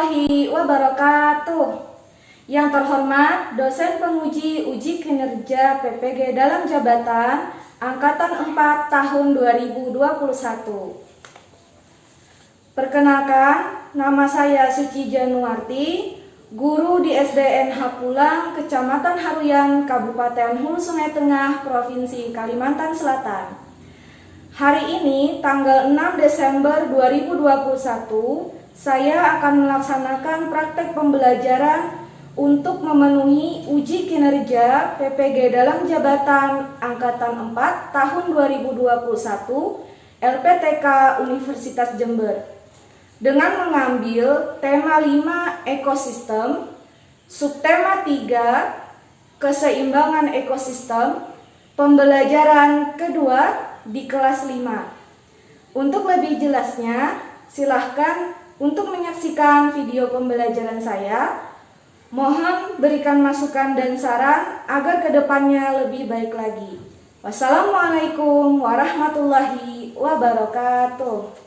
warahmatullahi wabarakatuh. Yang terhormat dosen penguji uji kinerja PPG dalam jabatan Angkatan 4 tahun 2021. Perkenalkan, nama saya Suci Januarti, guru di SDN Hapulang, Kecamatan Haruyan, Kabupaten Hulu Sungai Tengah, Provinsi Kalimantan Selatan. Hari ini, tanggal 6 Desember 2021, saya akan melaksanakan praktek pembelajaran untuk memenuhi uji kinerja PPG dalam jabatan Angkatan 4 tahun 2021 LPTK Universitas Jember dengan mengambil tema 5 ekosistem, subtema 3 keseimbangan ekosistem, pembelajaran kedua di kelas 5. Untuk lebih jelasnya, silahkan untuk menyaksikan video pembelajaran saya. Mohon berikan masukan dan saran agar kedepannya lebih baik lagi. Wassalamualaikum warahmatullahi wabarakatuh.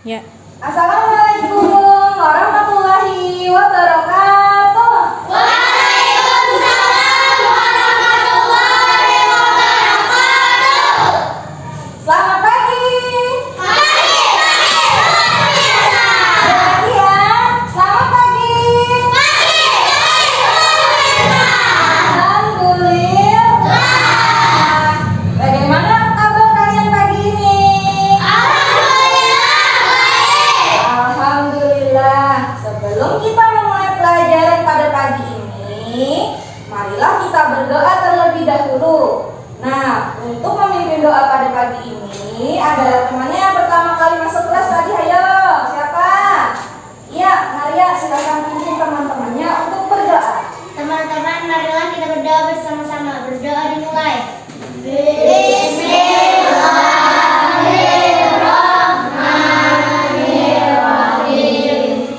Ya. Assalamualaikum warahmatullahi wabarakatuh. Waalaikumsalam warahmatullahi wabarakatuh. Selamat pagi. Pagi ya. Selamat pagi. Alhamdulillah. Bagaimana kabar kalian pagi ini? Alhamdulillah. Sebelum kita memulai pelajaran pada pagi ini, marilah kita berdoa terlebih dahulu. Nah, untuk memimpin doa pada pagi ini adalah temannya yang pertama kali masuk kelas tadi. Ayo, siapa? Iya, Maria, silakan pimpin teman-temannya untuk berdoa. Teman-teman, marilah kita berdoa bersama-sama. Berdoa dimulai. Bismillahirrahmanirrahim.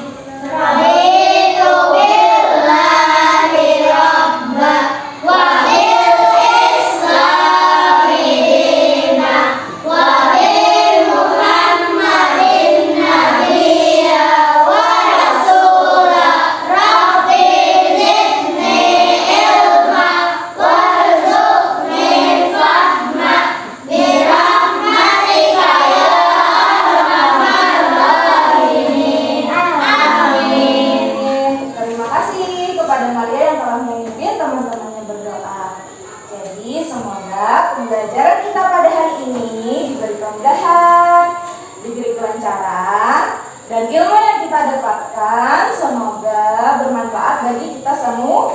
Raditu billahi rabba wa bil islami dina wa bi Muhammadin nabiyya wa rasula. Rabbi zidni ilma warzuqni fahma birahmatika ya arhamar rahimin. Amin. Terima kasih kepada Maria yang telah memimpin teman-temannya berdoa. Jadi semoga pembelajaran kita pada hari ini diberi kemudahan, diberi kelancaran, dan ilmu yang kita dapatkan semoga bermanfaat bagi kita semua.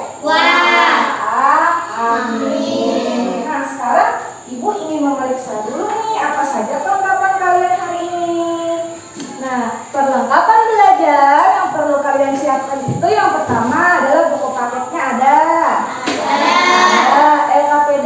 Amin. Nah, sekarang Ibu ingin memeriksa dulu nih apa saja perlengkapan kalian hari ini. Nah, perlengkapan belajar yang perlu kalian siapkan itu yang pertama adalah buku paketnya ada. LKPD?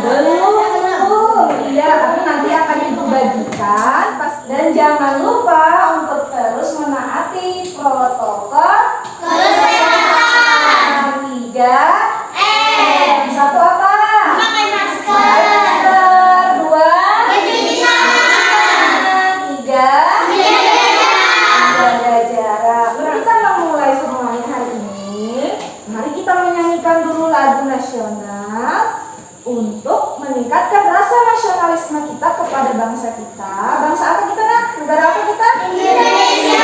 Belum. Iya, tapi nanti akan Ibu bagikan. Dan jangan lupa untuk terus menaati protokol kesehatan. 3 Satu apa? Pakai masker. Masker. 2 Mencuci tangan. 3 jaga jarak. Kita memulai semuanya hari ini. Mari kita menyanyikan dulu lagu nasional untuk meningkatkan rasa nasionalisme kita kepada bangsa kita. Bangsa apa kita, Nak? Negara apa kita? Indonesia.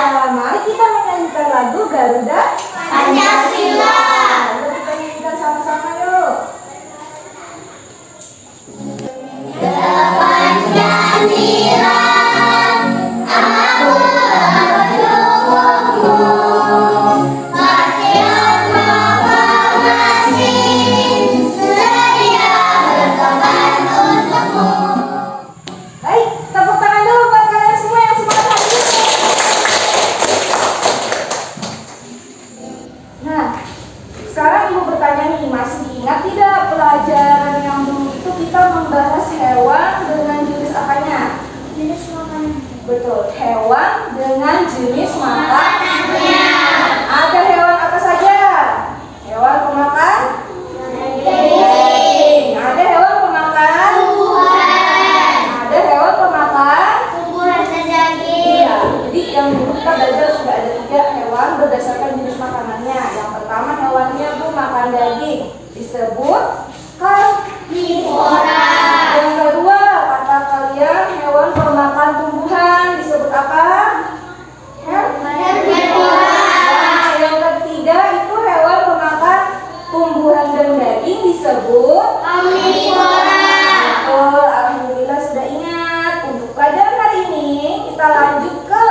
Nah, mari kita menyanyikan lagu Garuda Pancasila. Lalu kita nyanyikan sama-sama yuk. Pancasila. Aku pendukungmu. Patriot proklamasi. Sedia berkorban untukmu. Baik, tepuk tangan dulu buat kalian semua yang Betul, hewan dengan jenis makanannya. Ada hewan apa saja? Hewan pemakan daging. Ada hewan pemakan Tumbuhan. Ada hewan pemakan Tumbuhan dan daging. iya. Jadi yang dulu kita belajar sudah ada 3 hewan berdasarkan jenis makanannya. Yang pertama hewannya Bu makan daging, disebut Karnivora. Yang kedua, kata kalian hewan pemakan tumbuhan disebut apa? Herbivora. Nah, yang ketiga itu hewan pemakan tumbuhan dan daging disebut Omnivora. betul, alhamdulillah sudah ingat. Untuk pelajaran hari ini kita lanjut ke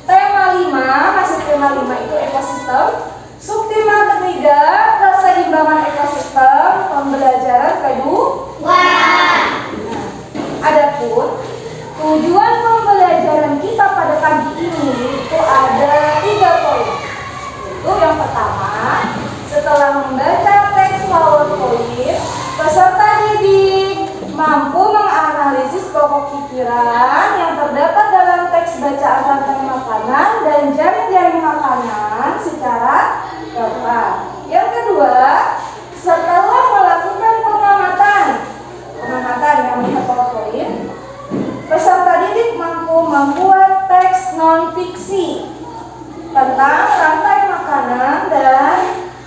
tema 5, masih tema 5 itu ekosistem. Subtema ketiga, keseimbangan ekosistem, pembelajaran kedua. Adapun tujuan pembelajaran kita pada pagi ini itu ada 3 poin. Itu yang pertama, setelah membaca teks PowerPoint, peserta didik mampu menganalisis pokok pikiran yang terdapat dalam teks bacaan tentang makanan dan jaring-jaring makanan secara tepat. Yang kedua, setelah melakukan pengamatan yang melihat PowerPoint, peserta didik mampu membuat teks non-fiksi tentang rantai makanan dan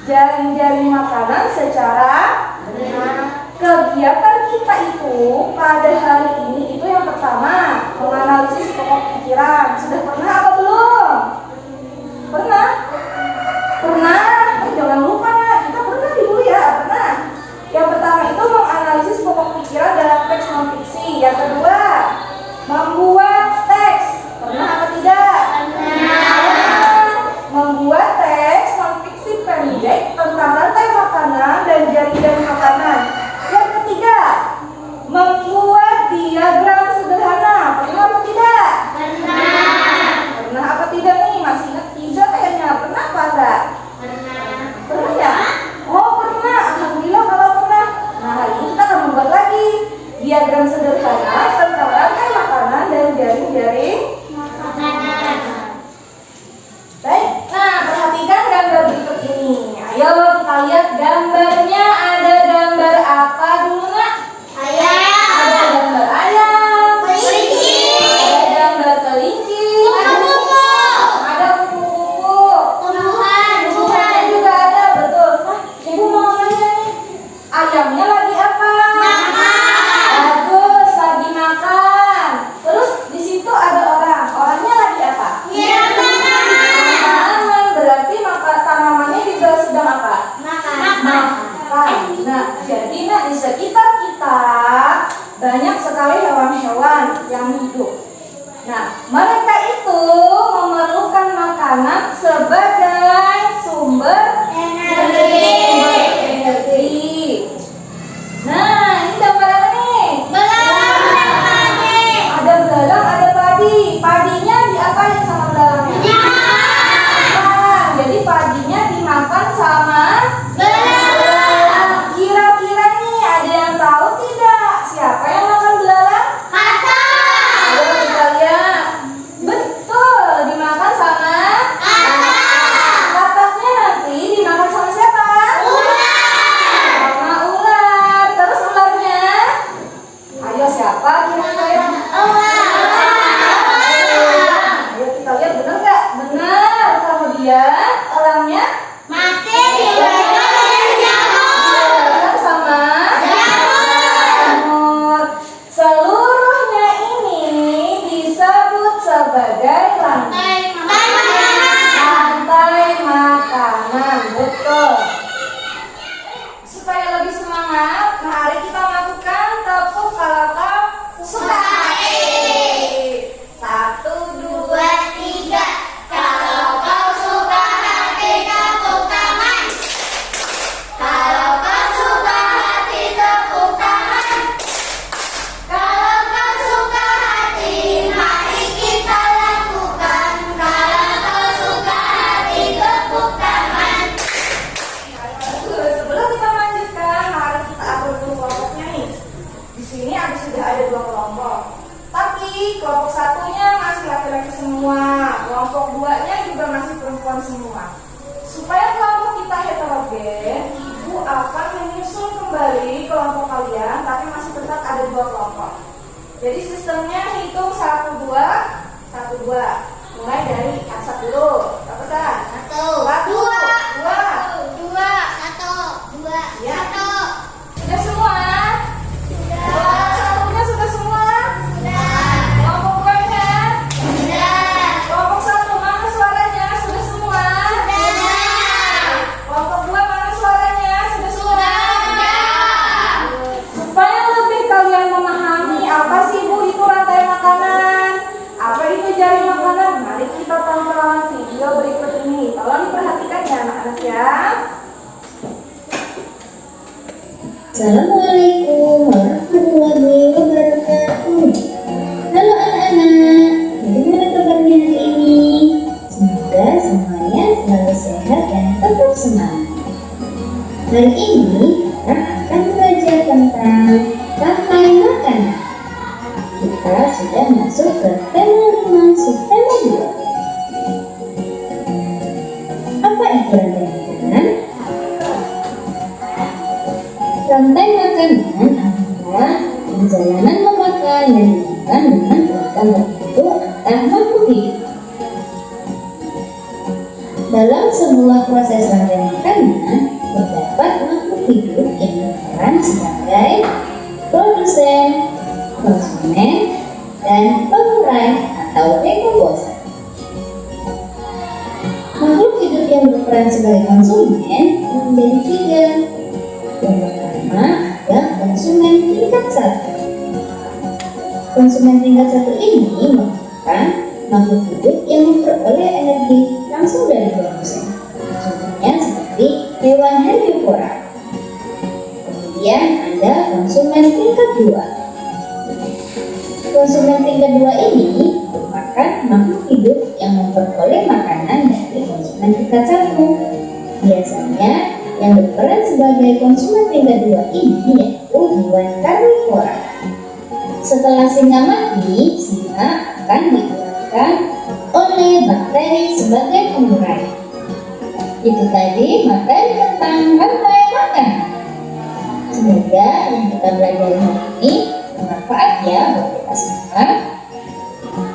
jaring-jaring makanan secara benar. Kegiatan kita itu pada hari ini itu yang pertama, menganalisis pokok pikiran. Sudah pernah apa belum? Pernah? Pernah? Jangan lupa ya, kita pernah dulu ya, pernah. Yang pertama itu menganalisis pokok pikiran dalam teks non-fiksi. Yang kedua, membuat teks. Pernah apa tidak? Pernah. Membuat teks non-fiksi pendek tentang rantai makanan dan jaring-jaring makanan. Yang ketiga, membuat diagram sederhana. Pernah apa tidak? Pernah. Pernah apa tidak nih? Masih ingat 3 kayaknya. Pernah apa enggak? Pernah ya? Oh pernah, alhamdulillah kalau pernah. Nah hari ini kita akan membuat lagi diagram sederhana tentang rantai makanan dan jaring-jaring Makanan. baik, nah perhatikan gambar berikut ini. Ayo kita lihat gambarnya. Ada gambar apa dulu nak? Ayam. Ada gambar ayam, Kelinci. ada gambar kelinci, Kupu-kupu. ada kupu-kupu, Tumbuhan. tumbuhan juga ada, betul. Nah, ibu mau nanya nih, ayamnya lagi apa? Bagus, lagi makan. Terus di situ ada orang. Orangnya lagi apa? Tanaman. Berarti tanamannya juga sedang apa? Makan. Nah, jadi di sekitar kita banyak sekali hewan-hewan yang hidup. Nah, mereka itu memerlukan makanan sebagai sumber energi. Nah, ini gambar apa nih? Ada belalang, ada padi. Padinya diapain sama belalangnya? Makan. Jadi padinya dimakan sama belalang. Kira-kira nih ada yang tahu tidak siapa yang makan belalang? Ayo kita lihat. Betul, dimakan sama kataknya. Nanti dimakan sama siapa? Sama ular. Terus ularnya? Ayo siapa kira-kira yang ayo kita lihat, benar nggak? Benar. Kemudian elangnya dimakan sama jamur. Seluruhnya ini disebut sebagai rantai makanan. Betul. Supaya lebih semangat, mari kita melakukan tepuk kalapa suka hati. 1, 2, 3. Kalau kau suka hati, tepuk tangan. Kalau kau suka hati, tepuk tangan. Kalau kau suka hati, mari kita lakukan. kelompok 2-nya juga masih perempuan semua. Supaya kelompok kita heterogen, ibu akan menyusun kembali kelompok kalian, tapi masih tetap ada 2 kelompok. Jadi sistemnya hitung 1, 2, 1, 2. Mulai dari Asad dulu. Apa San? 1, 2, 2, 1, 2, Ya. 1. Sudah semua? Kelompok satunya sudah semua? Kelompok 2-nya? Kelompok 1 mana suaranya? Sudah semua? Kelompok 2 mana suaranya? Sudah semua? Supaya lebih kalian memahami apa sih Bu itu rantai makanan, apa itu jari makanan, mari kita tonton video berikut ini. Tolong diperhatikan ya anak-anak ya. Assalamualaikum warahmatullahi wabarakatuh. Halo anak-anak, bagaimana kabarnya hari ini? Semoga semuanya selalu sehat dan tetap semangat. Hari ini kita akan belajar tentang rantai makanan. Kita sudah masuk ke tema 5 subtema 2. Apa itu rantai makanan? Rantai makanan adalah perjalanan memakan dan dimakan dengan urutan tertentu antar makhluk hidup. Dalam sebuah proses rantai makanan, terdapat makhluk hidup yang berperan sebagai produsen, konsumen, dan pengurai atau dekomposer. Makhluk hidup yang berperan sebagai konsumen menjadi 3. Yang pertama ada konsumen tingkat 1. Konsumen tingkat 1 ini merupakan makhluk hidup yang memperoleh energi langsung dari produsen. Contohnya seperti hewan herbivora. Kemudian ada konsumen tingkat 2. Konsumen tingkat 2 ini merupakan makhluk hidup yang memperoleh makanan dari konsumen tingkat 1. Biasanya yang berperan sebagai konsumen tingkat 2 ini yaitu hewan karnivora. Setelah singa mati, singa akan dikeluarkan oleh bakteri sebagai pengurai. Itu tadi materi tentang rantai makanan. Semoga yang kita belajar hari ini bermanfaat ya buat kita semua.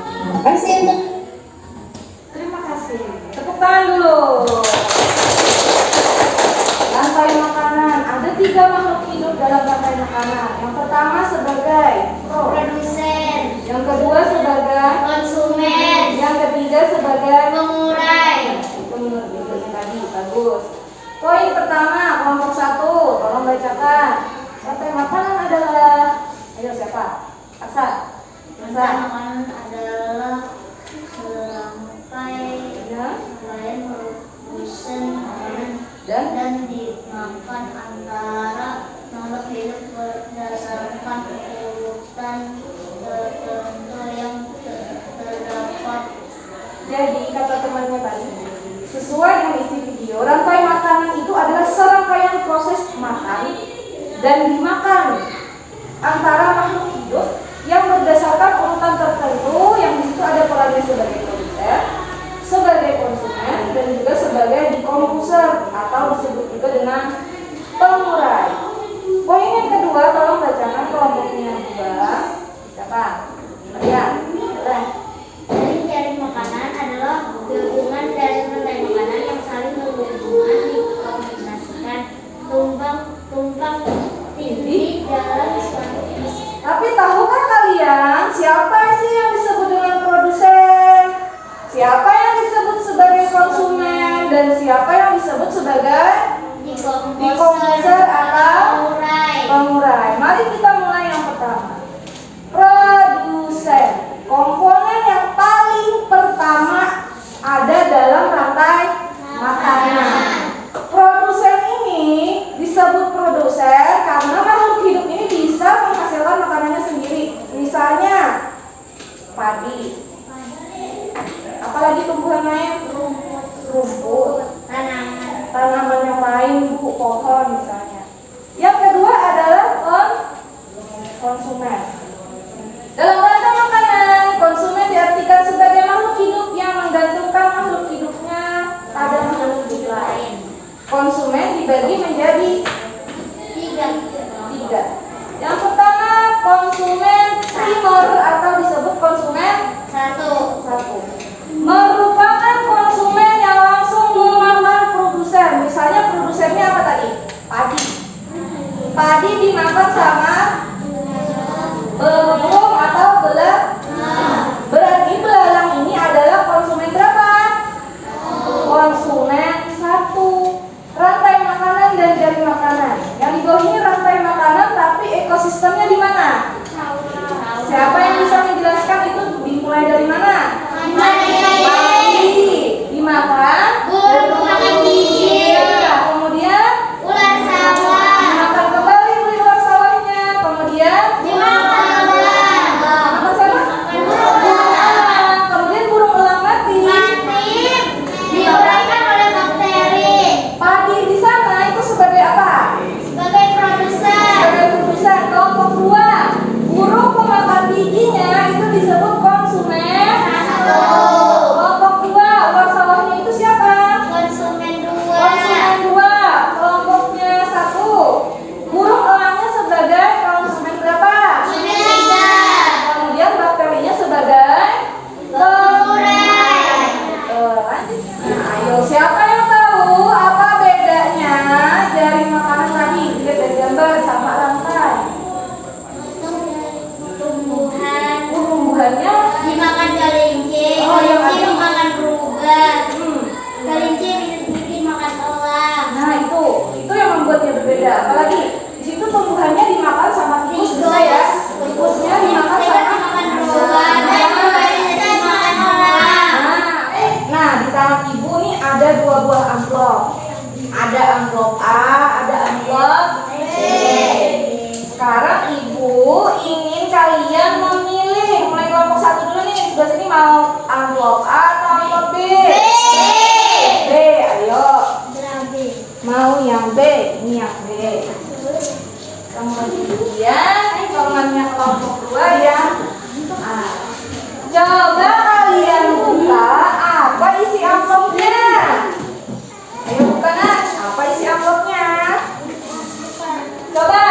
Terima kasih untuk Terima kasih. Tepuk tangan dulu. Rantai makanan. Ada 3 makhluk hidup dalam rantai makanan. Yang pertama sebagai Produsen, yang kedua sebagai, konsumen, yang ketiga sebagai pengurai. Itu tadi bagus. Poin pertama kelompok 1, tolong bacakan. Rantai makanan adalah, ayo siapa? Asad. Rantai makanan adalah serangkai Ya. lain produsen makanan Dan dimakan antara makhluk hidup berdasarkan urutan tertentu yang terdapat. jadi kata temannya tadi, sesuai dengan isi video, rantai makanan itu adalah serangkaian proses makan dan dimakan antara makhluk hidup yang berdasarkan urutan tertentu, yang di situ ada perannya sebagai produsen, sebagai konsumen, dan juga sebagai dekomposer atau disebut juga dengan pengurai. Poin yang kedua, tolong bacakan kelompoknya yang 2. Siapa? Ya, boleh. Jaring makanan adalah gabungan dari rantai makanan yang saling berhubungan dikombinasikan tumpang tindih dalam suatu bisnis. Tapi tahukah kalian siapa sih yang disebut dengan produsen? Siapa yang disebut sebagai konsumen? Dan siapa yang disebut sebagai dekomposer atau pengurai? Mari kita mulai yang pertama. Produsen. Komponen yang paling pertama ada dalam rantai makanan. Produsen ini disebut produsen karena makhluk hidup ini bisa menghasilkan makanannya sendiri. Misalnya padi. Apalagi tumbuhan lain? Rumput. Tanaman yang lain, Bu, pohon misalnya. Yang kedua adalah konsumen. Dalam rantai makanan, konsumen diartikan sebagai makhluk hidup yang menggantungkan Amplop A atau amplop B? B, ayo. Mau yang B, ini yang B. Kemudian temannya kelompok 2 yang A. Coba kalian buka apa isi amplopnya. Ayo buka nak, apa isi amplopnya? Coba,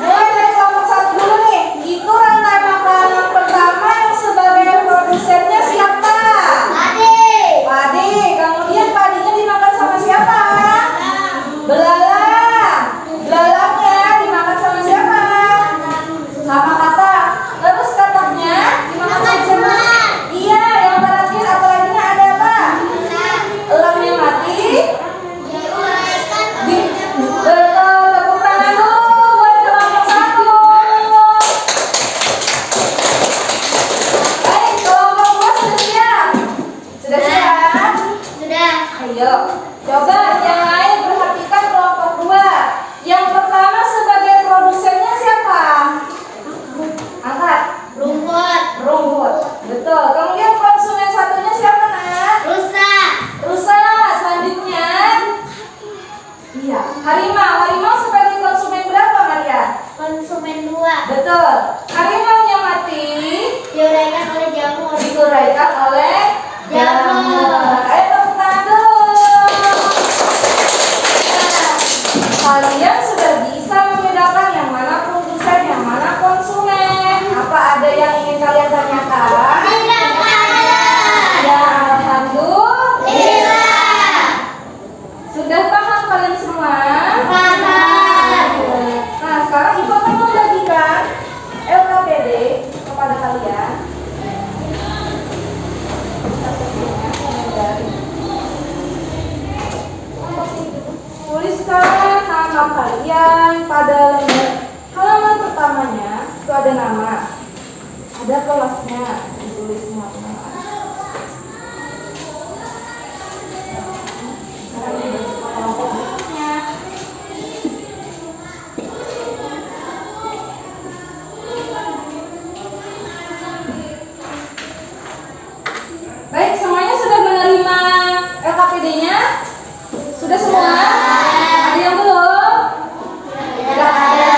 mulai dari kelompok 1 dulu nih. Itu rantai makanan pertama yang sebagai produsennya siapa? Padi. Kemudian padinya dimakan sama siapa? Belalang. Belalangnya dimakan sama siapa? Sama katak. Terus kataknya dimakan sama siapa? Iya, yang terakhir apa lagi ada apa? Elamnya mati. Betul, tepuk tangan dulu buat kelompok 1. Baik, kelompok 2 sudah siap? Sudah siap? Ayo, coba yang lain perhatikan kelompok 2. Yang pertama sebagai produsennya siapa? Angkat. Rumput. Betul. Kemudian konsumen satunya siapa nak? Rusa. Selanjutnya. Iya. Harimau sebagai konsumen berapa Maria? Konsumen 2 Betul. Harimaunya mati. diuraikan oleh jamur. Diuraikan oleh jamur. Ayo tepuk tangan dulu. Nah, kalian sudah bisa membedakan yang mana produsen, yang mana konsumen. Apa ada yang ingin kalian tanyakan? Ya, alhamdulillah. Sudah paham kalian semua? Nah, sekarang Ibu akan membagikan LKPD kepada kalian. Tuliskan nama kalian pada lembar halaman pertamanya. Itu ada nama, ada kelasnya, ditulis nama. Kelompok berikutnya. Baik, semuanya sudah menerima LKPD-nya? Sudah semua? Ada yang belum? Tidak ada.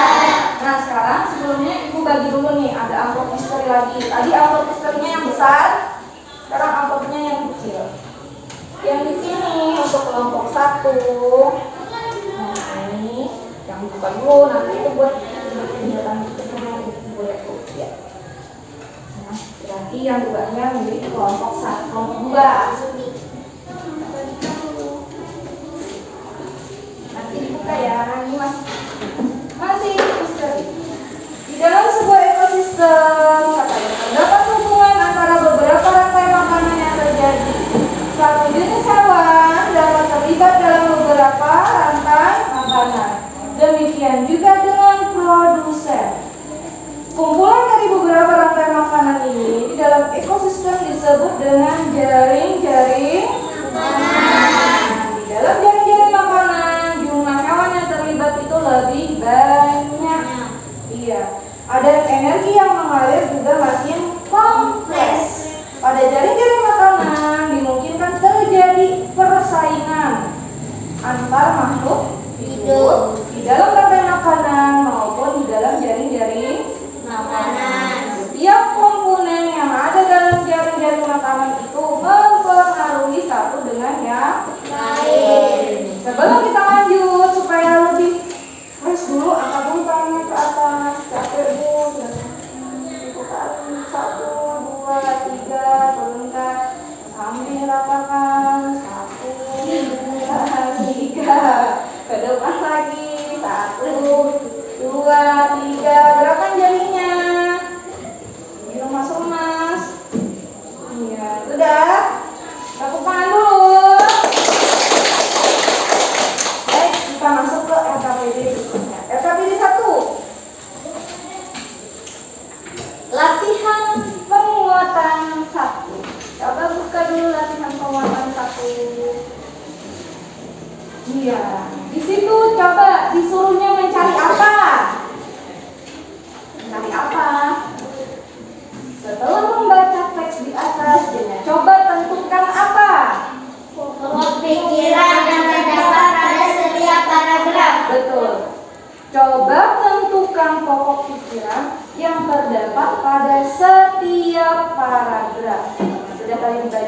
Nah, sekarang sebelumnya Ibu bagi dulu nih, ada amplop misteri lagi. Tadi amplop misterinya yang besar, sekarang amplopnya yang kecil. Yang di sini untuk kelompok 1. Nah, ini yang buka dulu, nanti itu buat kegiatan boleh ya. Nah, berarti yang duganya menjadi kelompok 1, kelompok 2. Nanti dibuka ya, ini masih misteri. Di dalam sebuah ekosistem, katanya terdapat hubungan antara beberapa rantai makanan yang terjadi. Satu jenis hewan dapat terlibat dalam beberapa rantai makanan. Demikian juga dengan produsen. Kumpulan dari beberapa rantai makanan ini di dalam ekosistem disebut dengan jaring-jaring makanan. Di dalam jaring-jaring makanan, jumlah hewan yang terlibat itu lebih banyak. Iya, ada energi yang mengalir juga makin kompleks. Pada jaring-jaring makanan dimungkinkan terjadi persaingan antar makhluk hidup di dalam rantai makanan maupun di dalam jaring-jaring makanan. Setiap komponen yang ada dalam jaring-jaring makanan itu mempengaruhi satu dengan yang lain. Sebelum kita lanjut, supaya lebih fresh dulu, angkat dulu tangannya ke atas. Capek bu, dibuka 1, 2, 3, turunkan sambil rapakan. 1, 2, 3, ke depan lagi. 1, 2, 3, gerakan jarinya. Lemas-lemas. Iya, sudah. Tepuk tangan dulu. Baik, kita masuk ke LKPD berikutnya. LKPD 1. Latihan penguatan 1. Coba buka dulu latihan penguatan 1. Iya, di situ coba disuruhnya mencari apa? Mencari apa? Setelah membaca teks di atas, coba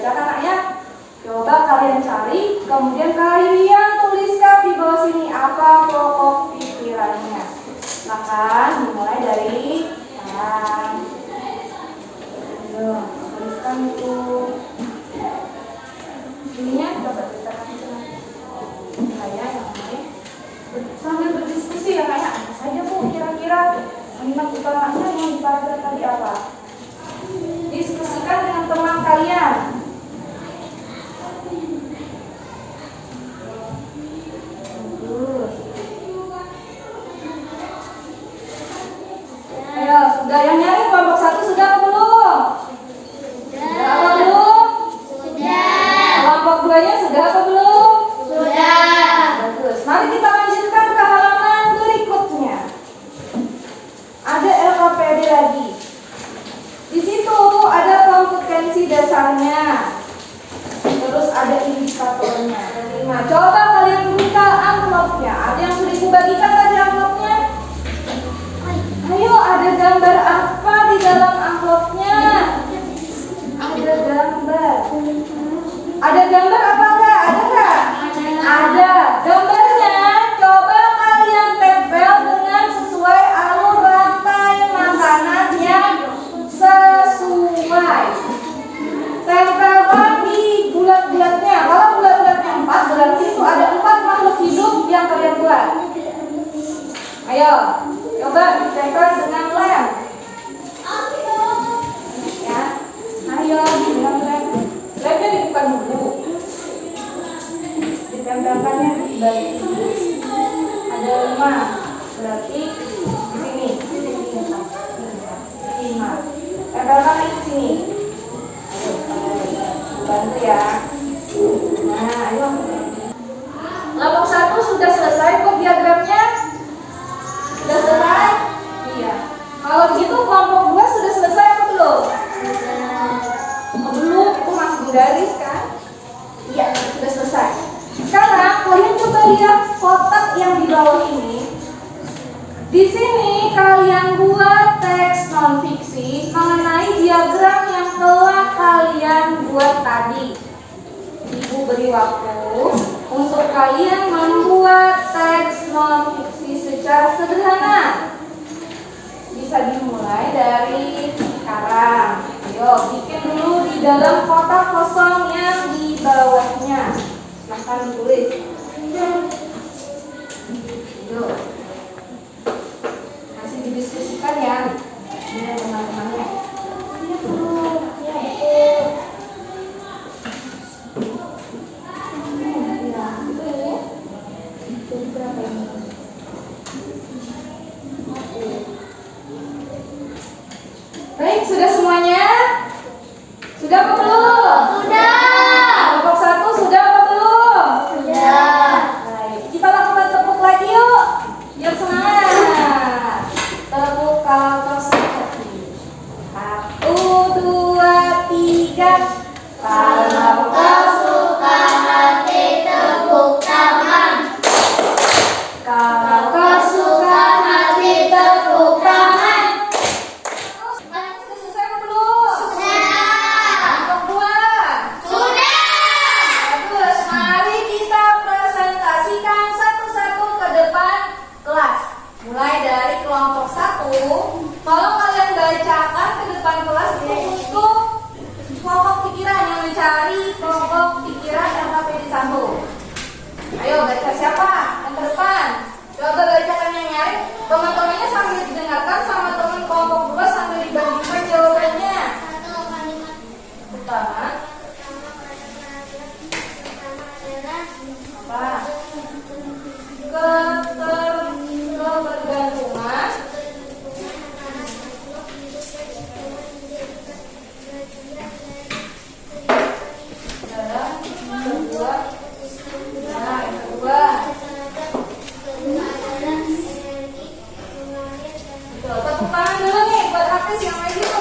bacakan anaknya? Coba kalian cari, kemudian kalian tuliskan di bawah sini apa pokok pikirannya. Silakan dimulai dari tuliskan itu. Ininya coba ceritakan itu. Kayak sambil berdiskusi ya, kayak apa saja Bu kira-kira kalimat utamanya yang di paragraf tadi apa? Diskusikan dengan teman kalian. Ayo, sudah yang nyari kelompok 1 sudah apa belum? Sudah apa belum? Sudah. Kelompok 2-nya sudah apa belum? Sudah. Bagus. Mari kita lanjutkan ke halaman berikutnya. Ada LKPD lagi. Di situ ada kompetensi dasarnya. Terus ada indikatornya. Nah, coba kalian buka amplopnya. Ada yang sudah ibu bagikan tadi amplopnya? Ayo, ada gambar apa di dalam amplopnya? Ada gambar. Ada gambar apa enggak? Ada enggak? Ada. Gambarnya coba kalian tempel dengan sesuai alur rantai makanan yang sesuai. Tempelkan di bulat-bulatnya. Kalau bulat-bulatnya 4, berarti itu ada 4 makhluk hidup yang kalian buat. Ayo, coba ditempel dengan lem. Ya, ayo dengan lem. Lemnya dibuka dulu. Ditempelkannya di balik ini. Ada 5, berarti di sini. 5. Tempelkan di sini. Bantu ya. Nah, ayo. Kelompok 1 sudah selesai kok diagramnya? Sudah selesai? Iya. Kalau begitu kelompok 2 sudah selesai apa belum? Oh, belum, itu masih digaris kan? Iya, sudah selesai. Sekarang kalian coba lihat kotak yang di bawah ini. Di sini kalian buat teks non fiksi mengenai diagram yang telah kalian buat tadi. Ibu beri waktu untuk kalian membuat teks non fiksi secara sederhana. Bisa dimulai dari sekarang. Ayo bikin dulu di dalam kotak kosong yang di bawahnya. Silahkan tulis. Yuk. Masih didiskusikan ya dengan teman-temannya. Iya betul, iya betul. Ya, betul ya. Itu berapa ini? Baik, sudah semuanya? Sudah apa belum? Sudah. Kelompok 1 sudah apa belum? Sudah. Baik, kita lakukan tepuk lagi yuk. Yuk semangat. Tepuk kelompok 1. 1, 2, 3. Kalau kau suka hati tepuk tangan. Kalau kau suka hati tepuk tangan. Sudah selesai apa belum? Kelompok 2. Sudah. Bagus, mari kita presentasikan satu-satu ke depan kelas. Mulai dari kelompok 1. Kalau kalian bacakan ke depan kelas itu pokok pikiran yang mencari pokok pikiran LKPD 1. Ayo baca siapa? Yang ke depan. Coba bacakan yang nyari. Teman-temannya sambil didengarkan sama teman kelompok 2 sambil dibandingkan jawabannya. Pertama, apa? Ketergantungan dalam sebuah. Nah, yang kedua. Tepuk tangan dulu nih buat artis yang main itu.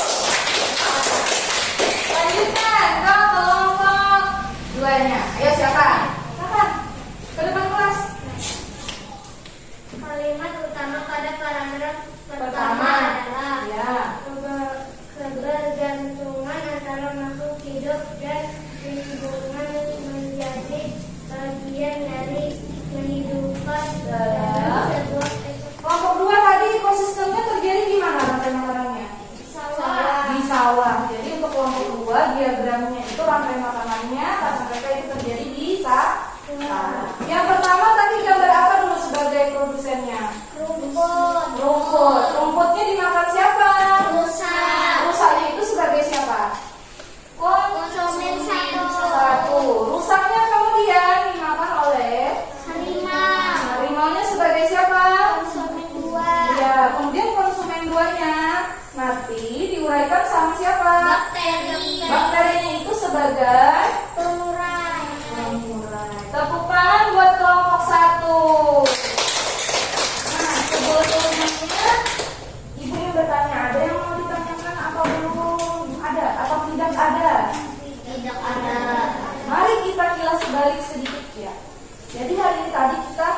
Lanjutkan ke kelompok 2-nya. Ayo siapa? Siapa? Ke depan kelas. itu rantai makanannya karena mereka itu terjadi di sana. Yang pertama tadi gambar apa dulu sebagai produsennya? Rumput. Rumput. Rumputnya dimakan siapa? Rusa. Rusaknya itu sebagai siapa? Konsumen Satu. Rusaknya kemudian dimakan oleh harimau. harimaunya sebagai siapa? Konsumen 2. Ya, kemudian konsumen duanya nanti diuraikan sama siapa? Bakteri. Bakterinya itu sebagai Pengurai. pengurai. Tepuk tangan buat kelompok 1. Nah, sebelumnya ibu yang bertanya, ada yang mau ditanyakan apa belum? Ada atau tidak ada? Tidak ada. Mari kita kilas balik sedikit ya. Jadi hari ini tadi kita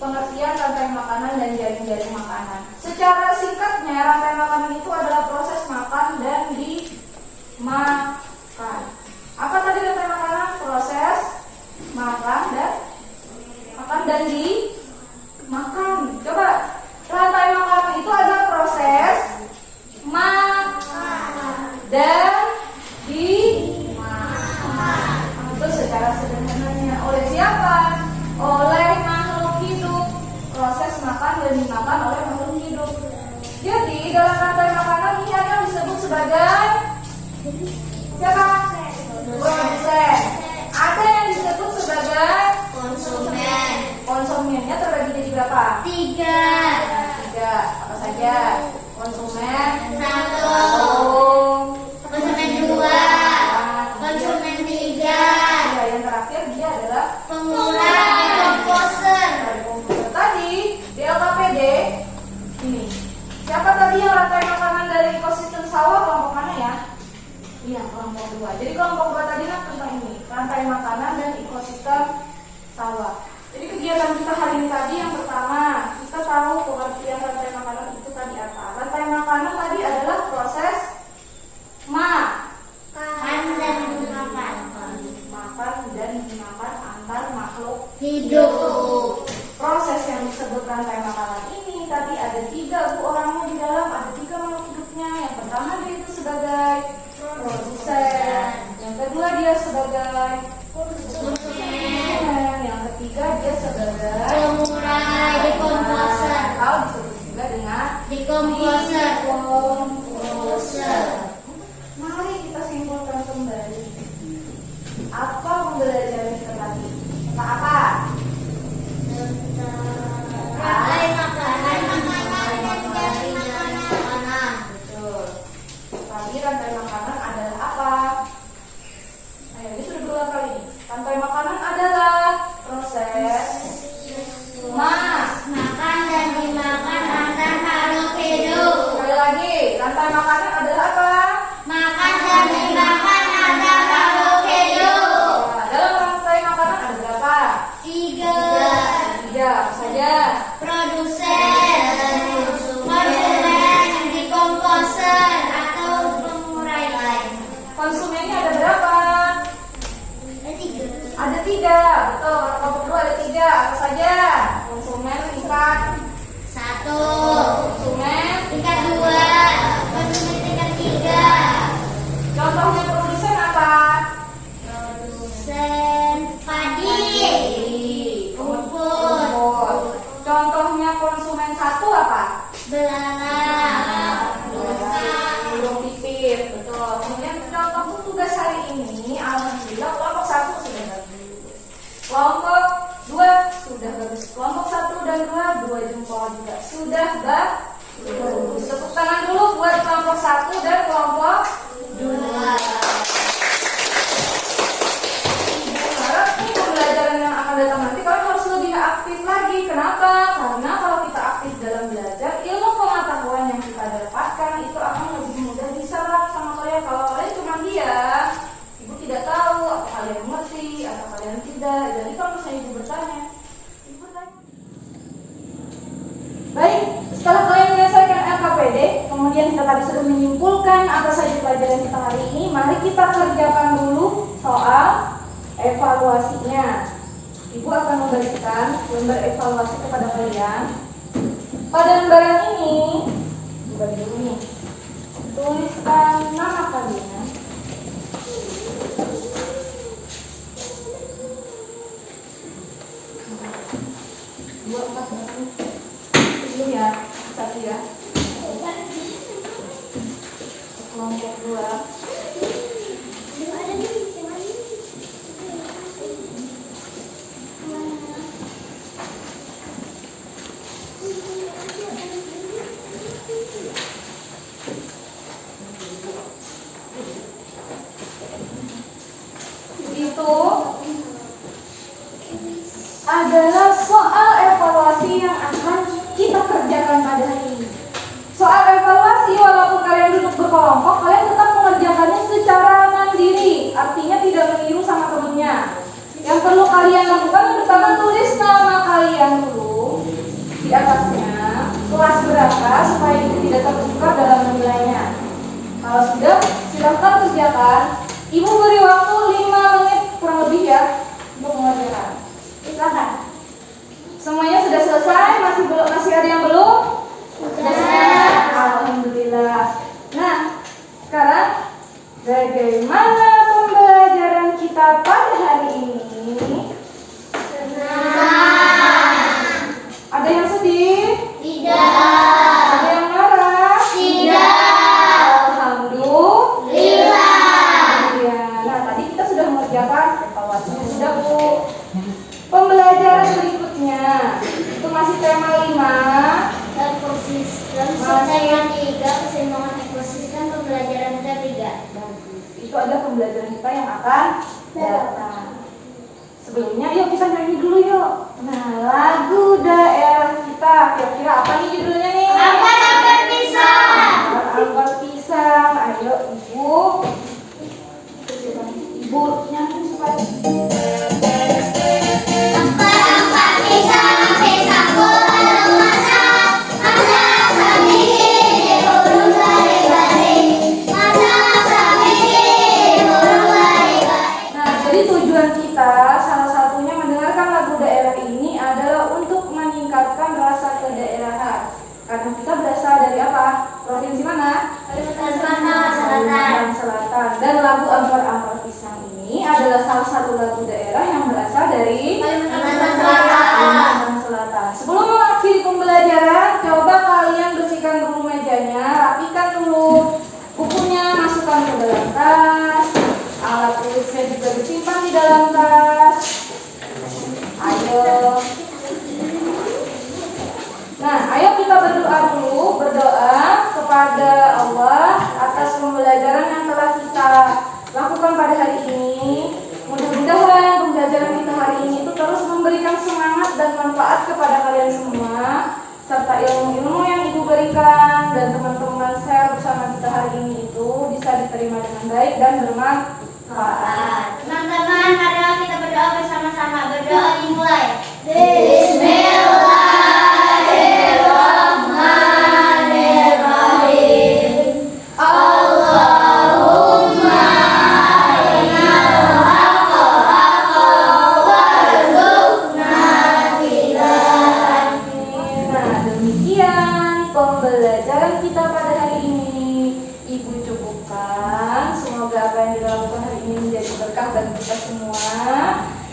pengertian rantai makanan dan jaring-jaring makanan. Secara singkatnya rantai makanan itu adalah proses makan dan dimakan. Apa tadi rantai makanan? Proses makan dan dimakan. Coba rantai makanan itu adalah proses makan dan dimakan. Itu secara sederhananya oleh siapa? Oleh makhluk hidup. Proses makan dan dimakan oleh makhluk hidup. Jadi dalam rantai makanan ini ada yang disebut sebagai siapa? Produsen. Ada yang disebut sebagai Konsumen. konsumennya terbagi jadi berapa? 3. Tiga. Apa saja? Konsumen 1. Konsumen 2. Konsumen 3. Ya, yang terakhir dia adalah Pengurai. Komposer. dari komputer tadi di LKPD ini. Siapa tadi yang rantai makanan dari ekosistem sawah? Kelompok mana ya? Iya, kelompok 2. Jadi kelompok 2 tadi kan tentang ini, rantai makanan dan ekosistem sawah. Jadi kegiatan kita hari ini tadi yang pertama, kita tahu pengertian rantai makanan itu tadi apa? Rantai makanan tadi adalah proses Makan dan dimakan. makan dan dimakan antar makhluk. Hidup. Proses yang disebut rantai makanan ini tadi ada 3 orangnya di dalam, ada 3 makhluk hidupnya. Yang pertama dia itu sebagai produsen, yang kedua dia sebagai konsumen, yang ketiga dia sebagai Pengurai. Dekomposer. atau disebut juga dengan Dekomposer. dekomposer. Mari kita simpulkan kembali apa pembelajaran kita tadi. Tentang apa? Rantai makanan dan jaring makanan. Betul. Tadi rantai makanan adalah apa? Ayo, ini sudah berulang kali nih. Rantai makanan adalah proses Makan dan dimakan antar makhluk hidup. Sekali lagi, rantai makanan adalah apa? Makan dan dimakan antar makhluk hidup. Nah, dalam rantai makanan ada berapa? 3. 3. Apa saja? Produsen, konsumen, dekomposer atau pengurai lain. Konsumennya ada berapa? Ada 3. Betul. Kalau kelompok 2 ada 3. Apa saja? Konsumen tingkat 1. 1, konsumen. Tingkat 2. Konsumen tingkat 3. Contohnya produsen apa? Produsen padi. Rumput. Contohnya konsumen 1 apa? Belalang. Burung pipit, betul. Kemudian contoh tugas hari ini, alhamdulillah kelompok 1 sudah bagus. Kelompok 2 sudah bagus. Kelompok 1 dan 2 jempol juga sudah bagus. Tepuk tangan dulu buat kelompok 1 dan kelompok 2. Harap ini pembelajaran yang akan datang nanti kalian harus lebih aktif lagi. Kenapa? Karena kalau kita aktif dalam belajar, ilmu pengetahuan yang kita dapatkan itu akan lebih mudah diserap sama kalian. Kalau kalian cuma diam, ibu tidak tahu apa kalian mengerti atau kalian tidak. Jadi kalau misalnya ibu bertanya, ibu tanya. Baik, setelah kalian menyelesaikan LKPD, kemudian kita tadi sudah menyimpulkan apa saja pelajaran kita hari ini. Mari kita kerjakan dulu soal evaluasinya. Ibu akan memberikan lembar evaluasi kepada kalian. Pada lembar yang ini, dibagi dulu nih. Tuliskan nama kalian. itu adalah soal evaluasi yang akan kita kerjakan pada hari ini. Soal evaluasi, walaupun kalian duduk berkelompok, kalian tetap mengerjakannya secara mandiri, artinya tidak meniru sama temennya. Yang perlu kalian lakukan yang pertama, tulis nama kalian dulu di atasnya, kelas berapa, supaya itu tidak tertukar dalam nilainya. Kalau sudah, silahkan kerjakan. Ibu beri waktu 5 menit kurang lebih ya untuk mengerjakan. Silahkan. Semuanya sudah selesai? Masih ada yang belum? Sudah selesai. Alhamdulillah. Nah, sekarang bagaimana pembelajaran kita pada hari ini? Ada yang sedih? Tidak. Ada yang marah? Tidak. Alhamdulillah. Ya, nah tadi kita sudah mengerjakan evaluasinya sudah Bu. Pembelajaran berikutnya itu masih tema 5. Ekosistem tema 3, keseimbangan ekosistem pembelajaran ketiga. Bagus. Itu adalah pembelajaran kita yang akan datang. Sebelumnya yuk kita nyanyi dulu yuk. Nah, lagu daerah kita kira-kira apa nih judulnya nih? Angkat pisang. Angkat pisang. Ayo ibu nyanyi supaya Angkat pisang, pisangku belum masak. Masak sedikit, burung bari-bari. Masak sedikit, burung bari-bari. Nah, jadi tujuan kita salah satunya mendengarkan lagu daerah ini adalah untuk meningkatkan rasa kedaerahan. Karena kita berasal dari apa? Provinsi mana? Kalimantan Selatan. Kalimantan Selatan. Dan lagu Ampar-Ampar Pisang ini adalah salah satu lagu daerah yang berasal dari Kalimantan Selatan. Kalimantan Selatan. Sebelum mengakhiri pembelajaran, coba kalian bersihkan dulu mejanya, rapikan dulu bukunya, masukkan ke dalam tas. Alat tulisnya juga disimpan di dalam tas. Ayo. Nah, ayo kita berdoa dulu, berdoa kepada Allah atas pembelajaran yang telah kita lakukan pada hari ini. Mudah-mudahan pembelajaran kita hari ini itu terus memberikan semangat dan manfaat kepada kalian semua, serta ilmu-ilmu yang Ibu berikan dan teman-teman share bersama kita hari ini itu bisa diterima dengan baik dan bermanfaat. Teman-teman, marilah kita berdoa bersama-sama. Berdoa dimulai. Bismillahirrahmanirrahim. Allahumma arinal haqqa haqqan warzuqna ittiba'ah. Nah, demikian pembelajaran kita pada hari ini. Ibu cukupkan. Semoga apa yang dilakukan hari ini menjadi berkah bagi kita semua.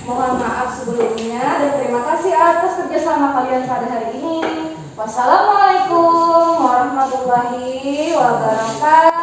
Mohon maaf sebelumnya dan terima kasih atas kerjasama kalian pada hari ini. Wassalamualaikum warahmatullahi wabarakatuh.